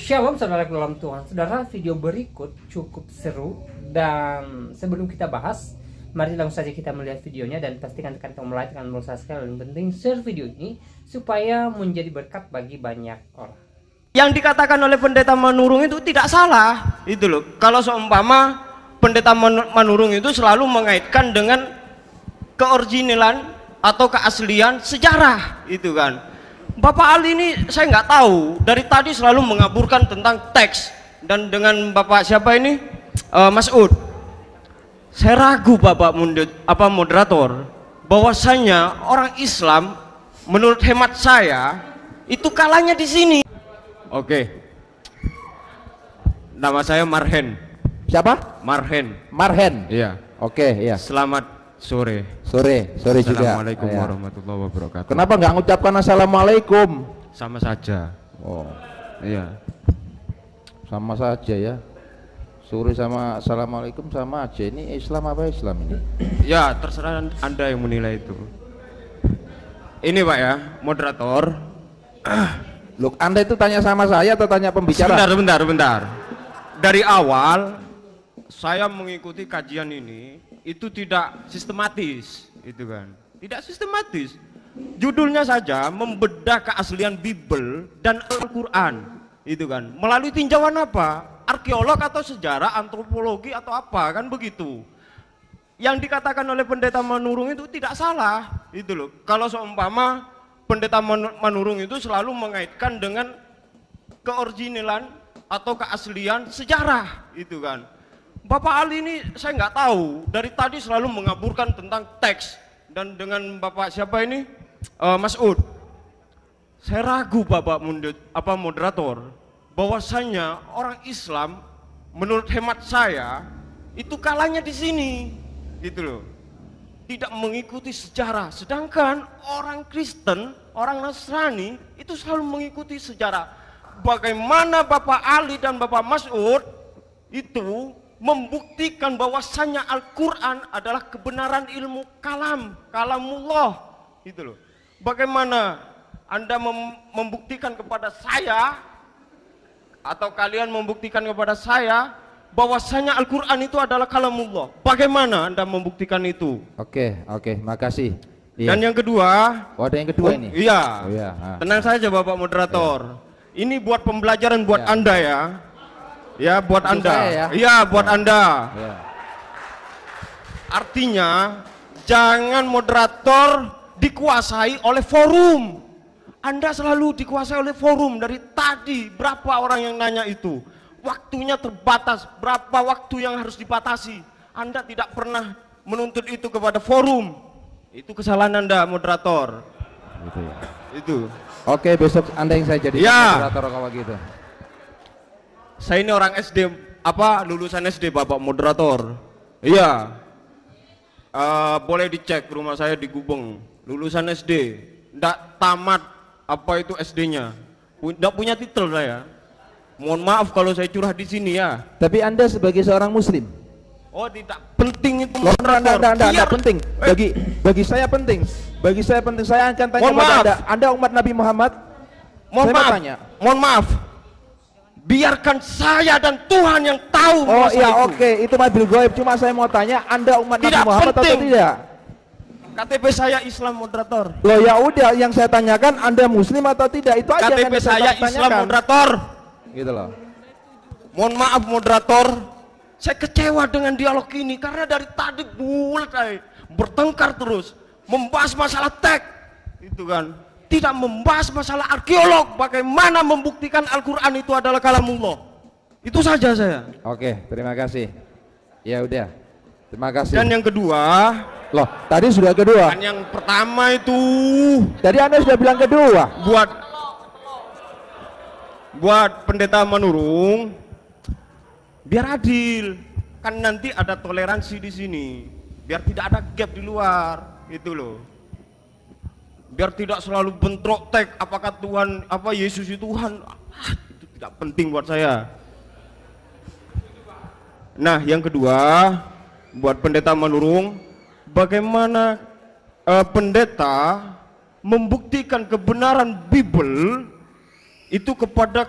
Shalom saudara dalam Tuhan. Saudara, video berikut cukup seru, dan sebelum kita bahas, mari langsung saja kita melihat videonya dan pastikan tekan tombol like, tekan tombol subscribe, dan penting share video ini supaya menjadi berkat bagi banyak orang. Yang dikatakan oleh pendeta Manurung itu tidak salah, itu loh. Kalau seumpama pendeta Manurung itu selalu mengaitkan dengan keoriginalan atau keaslian sejarah, itu kan. Bapak Ali ini saya nggak tahu, dari tadi selalu mengaburkan tentang teks, dan dengan Bapak siapa ini, Mas Ud, saya ragu Bapak moderator, bahwasanya orang Islam menurut hemat saya itu kalahnya di sini. Oke, nama saya Marhen. Siapa? Marhen. Marhen. Iya. Oke, iya. Selamat sore. Sore juga. Assalamualaikum Ya. warahmatullahi wabarakatuh. Kenapa nggak ngucapkan assalamualaikum? Sama saja. Oh, Iya. sama saja ya. Sore sama assalamualaikum sama aja. Ini Islam apa Islam ini? Ya, terserah Anda yang menilai itu. Ini Pak ya, moderator. Loh, Anda itu tanya sama saya atau tanya pembicara? Bentar. Dari awal saya mengikuti kajian ini itu tidak sistematis, itu kan. Tidak sistematis. Judulnya saja membedah keaslian Bible dan Al-Qur'an, itu kan. Melalui tinjauan apa? Arkeolog atau sejarah, antropologi atau apa, kan begitu. Yang dikatakan oleh pendeta Manurung itu tidak salah, itu loh. Kalau seumpama pendeta Manurung itu selalu mengaitkan dengan keoriginalan atau keaslian sejarah, itu kan. Bapak Ali ini saya nggak tahu, dari tadi selalu mengaburkan tentang teks, dan dengan Bapak siapa ini, Mas Ud, saya ragu Bapak moderator, bahwasanya orang Islam menurut hemat saya itu kalahnya di sini, gitu loh. Tidak mengikuti sejarah, sedangkan orang Kristen, orang Nasrani itu selalu mengikuti sejarah. Bagaimana Bapak Ali dan Bapak Mas'ud itu membuktikan bahwasannya Al-Quran adalah kebenaran ilmu kalamullah, itu loh. Bagaimana Anda membuktikan kepada saya, atau kalian membuktikan kepada saya bahwasanya Al-Quran itu adalah kalamullah? Bagaimana Anda membuktikan itu? Oke, makasih. Iya. Dan yang kedua, ada yang kedua ini? Iya. Oh, iya. Tenang saja Bapak moderator. Ini buat pembelajaran buat Anda ya. Ya, buat Anda. Saya, ya? Iya, buat Anda. Ya. Artinya jangan moderator dikuasai oleh forum. Anda selalu dikuasai oleh forum. Dari tadi berapa orang yang nanya itu? Waktunya terbatas, berapa waktu yang harus dibatasi? Anda tidak pernah menuntut itu kepada forum. Itu kesalahan Anda moderator. Gitu ya. Itu. Oke, besok Anda yang saya jadi moderator kalau gitu. Saya ini orang SD, lulusan SD Bapak moderator. Iya. Boleh dicek rumah saya di Gubeng. Lulusan SD, ndak tamat itu SD-nya. Ndak punya titel saya. Mohon maaf kalau saya curah di sini ya. Tapi Anda sebagai seorang Muslim. Oh, tidak penting itu. Enggak penting. Bagi saya penting. Bagi saya penting. Saya akan tanya kepada Anda umat Nabi Muhammad. Mohon maaf. Biarkan saya dan Tuhan yang tahu. Oh iya, oke, itu mobil goib. Cuma saya mau tanya, Anda umat Nabi Muhammad atau tidak? KTP saya Islam moderator. Loh ya udah, yang saya tanyakan Anda Muslim atau tidak, itu aja. KTP saya Islam moderator. Gitu loh. Mohon maaf moderator, saya kecewa dengan dialog ini karena dari tadi bulat bertengkar terus, membahas masalah teks, itu kan. Tidak membahas masalah arkeolog, bagaimana membuktikan Al-Quran itu adalah kalamullah. Itu saja saya. Oke, terima kasih. Ya udah, terima kasih. Dan yang kedua, loh, tadi sudah kedua. kan yang pertama itu. Tadi Anda sudah bilang kedua. Buat pendeta Manurung, biar adil. Kan nanti ada toleransi di sini. Biar tidak ada gap di luar, itu loh. Biar tidak selalu bentrok teks, apakah Tuhan, Yesus itu Tuhan. Itu tidak penting buat saya. Nah, yang kedua, buat pendeta Manurung, bagaimana pendeta membuktikan kebenaran Bible itu kepada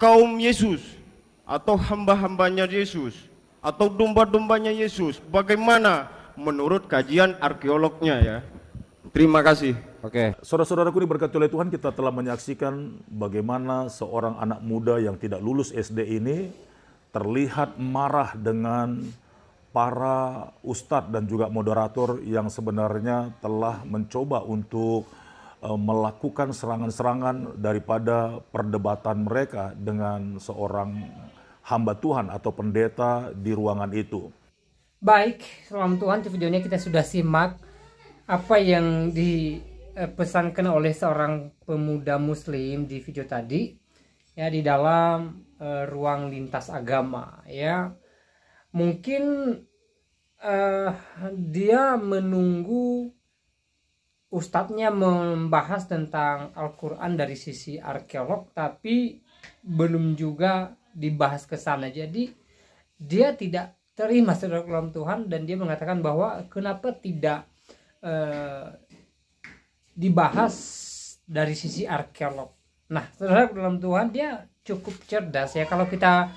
kaum Yesus atau hamba-hambanya Yesus atau domba-dombanya Yesus? Bagaimana menurut kajian arkeolognya ya? Terima kasih. Oke. Saudara-saudaraku diberkati oleh Tuhan, kita telah menyaksikan bagaimana seorang anak muda yang tidak lulus SD ini terlihat marah dengan para ustadz dan juga moderator yang sebenarnya telah mencoba untuk melakukan serangan-serangan daripada perdebatan mereka dengan seorang hamba Tuhan atau pendeta di ruangan itu. Baik, salam Tuhan, di videonya kita sudah simak apa yang dipesankan oleh seorang pemuda muslim di video tadi ya, di dalam ruang lintas agama ya. Mungkin dia menunggu ustadznya membahas tentang Al-Quran dari sisi arkeolog, tapi belum juga dibahas ke sana. Jadi dia tidak terima saudara dalam Tuhan, dan dia mengatakan bahwa kenapa tidak dibahas dari sisi arkeolog. Nah, saudara dalam Tuhan, dia cukup cerdas ya. Kalau kita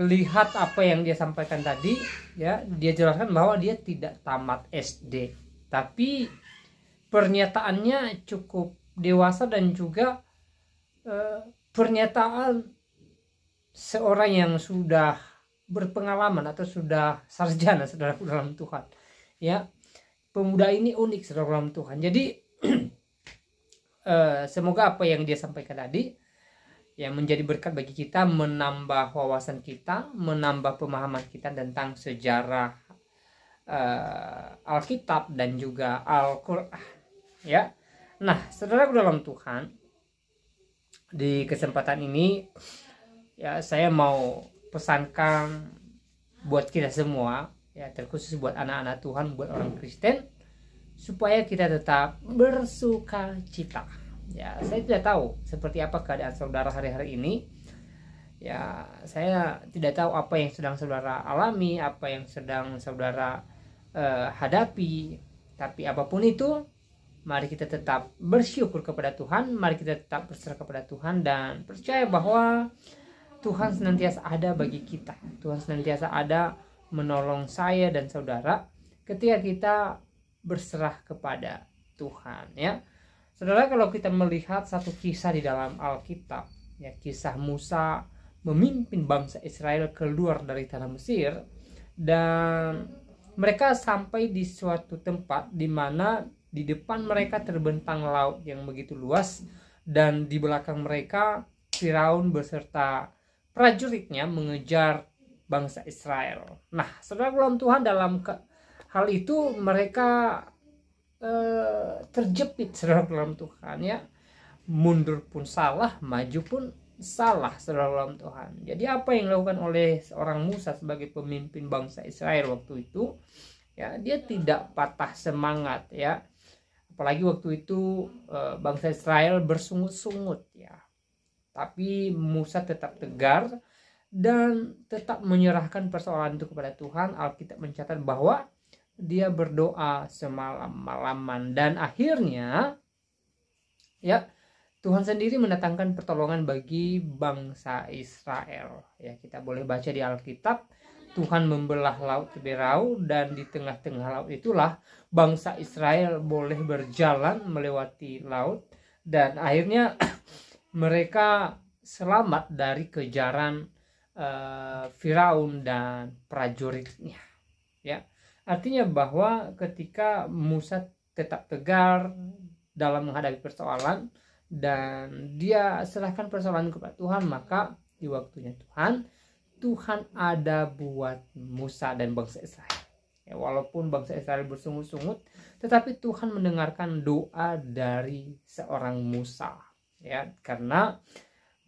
lihat apa yang dia sampaikan tadi ya, dia jelaskan bahwa dia tidak tamat SD, tapi pernyataannya cukup dewasa dan juga pernyataan seorang yang sudah berpengalaman atau sudah sarjana saudara dalam Tuhan ya. Pemuda ini unik saudara dalam Tuhan. Jadi semoga apa yang dia sampaikan tadi yang menjadi berkat bagi kita, menambah wawasan kita, menambah pemahaman kita tentang sejarah Alkitab dan juga Al-Quran ya. Nah, saudara dalam Tuhan, di kesempatan ini ya saya mau pesankan buat kita semua ya, terkhusus buat anak-anak Tuhan, buat orang Kristen, supaya kita tetap bersuka cita ya. Saya tidak tahu seperti apa keadaan saudara hari-hari ini ya. Saya tidak tahu apa yang sedang saudara alami, apa yang sedang saudara hadapi, tapi apapun itu, mari kita tetap bersyukur kepada Tuhan, mari kita tetap berserah kepada Tuhan, dan percaya bahwa Tuhan senantiasa ada bagi kita. Tuhan senantiasa ada menolong saya dan saudara ketika kita berserah kepada Tuhan ya. Saudara, kalau kita melihat satu kisah di dalam Alkitab ya, kisah Musa memimpin bangsa Israel keluar dari tanah Mesir, dan mereka sampai di suatu tempat di mana di depan mereka terbentang laut yang begitu luas, dan di belakang mereka Firaun beserta prajuritnya mengejar bangsa Israel. Nah, saudara dalam Tuhan, dalam hal itu mereka terjepit saudara dalam Tuhan ya. Mundur pun salah, maju pun salah saudara dalam Tuhan. Jadi apa yang dilakukan oleh seorang Musa sebagai pemimpin bangsa Israel waktu itu ya, dia tidak patah semangat ya. Apalagi waktu itu bangsa Israel bersungut-sungut ya. Tapi Musa tetap tegar dan tetap menyerahkan persoalan itu kepada Tuhan. Alkitab mencatat bahwa dia berdoa semalam-malaman, dan akhirnya ya Tuhan sendiri mendatangkan pertolongan bagi bangsa Israel ya. Kita boleh baca di Alkitab, Tuhan membelah laut Teberau, dan di tengah-tengah laut itulah bangsa Israel boleh berjalan melewati laut, dan akhirnya mereka selamat dari kejaran Firaun dan prajuritnya ya. Artinya bahwa ketika Musa tetap tegar dalam menghadapi persoalan dan dia serahkan persoalan kepada Tuhan, maka di waktunya Tuhan ada buat Musa dan bangsa Israel ya. Walaupun bangsa Israel bersungut-sungut, tetapi Tuhan mendengarkan doa dari seorang Musa ya, karena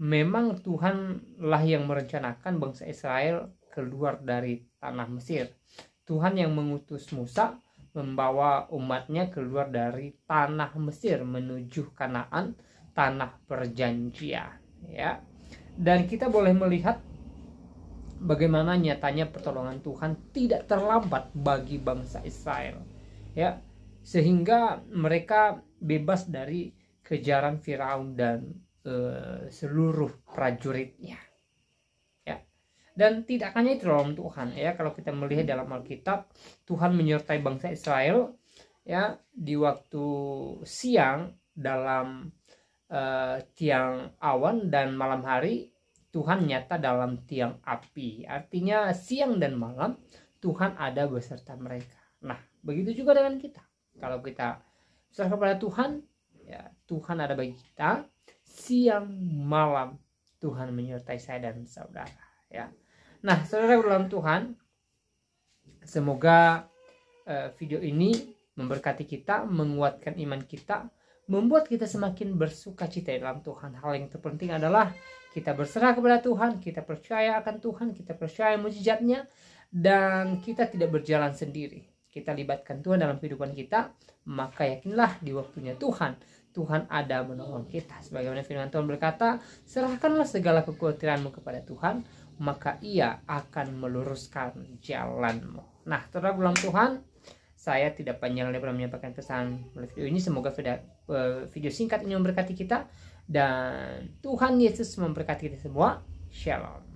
memang Tuhanlah yang merencanakan bangsa Israel keluar dari tanah Mesir. Tuhan yang mengutus Musa membawa umatnya keluar dari tanah Mesir menuju Kanaan, tanah perjanjian ya. Dan kita boleh melihat bagaimana nyatanya pertolongan Tuhan tidak terlambat bagi bangsa Israel ya, sehingga mereka bebas dari kejaran Firaun dan seluruh prajuritnya. Ya. Dan tidak hanya itu dalam Tuhan ya, kalau kita melihat dalam Alkitab, Tuhan menyertai bangsa Israel ya di waktu siang dalam tiang awan, dan malam hari Tuhan nyata dalam tiang api. Artinya siang dan malam Tuhan ada beserta mereka. Nah, begitu juga dengan kita. Kalau kita serah kepada Tuhan, ya Tuhan ada bagi kita. Siang malam Tuhan menyertai saya dan saudara. Ya. Nah, saudara dalam Tuhan, semoga video ini memberkati kita, menguatkan iman kita, membuat kita semakin bersuka cita dalam Tuhan. Hal yang terpenting adalah kita berserah kepada Tuhan, kita percaya akan Tuhan, kita percaya mujizatnya, dan kita tidak berjalan sendiri. Kita libatkan Tuhan dalam kehidupan kita, maka yakinlah di waktunya Tuhan ada menolong kita. Sebagaimana firman Tuhan berkata, serahkanlah segala kekhawatiranmu kepada Tuhan, maka Ia akan meluruskan jalanmu. Nah, saudara dalam Tuhan, saya tidak panjang lebar menyampaikan pesan melalui video ini. Semoga video singkat ini memberkati kita, dan Tuhan Yesus memberkati kita semua. Shalom.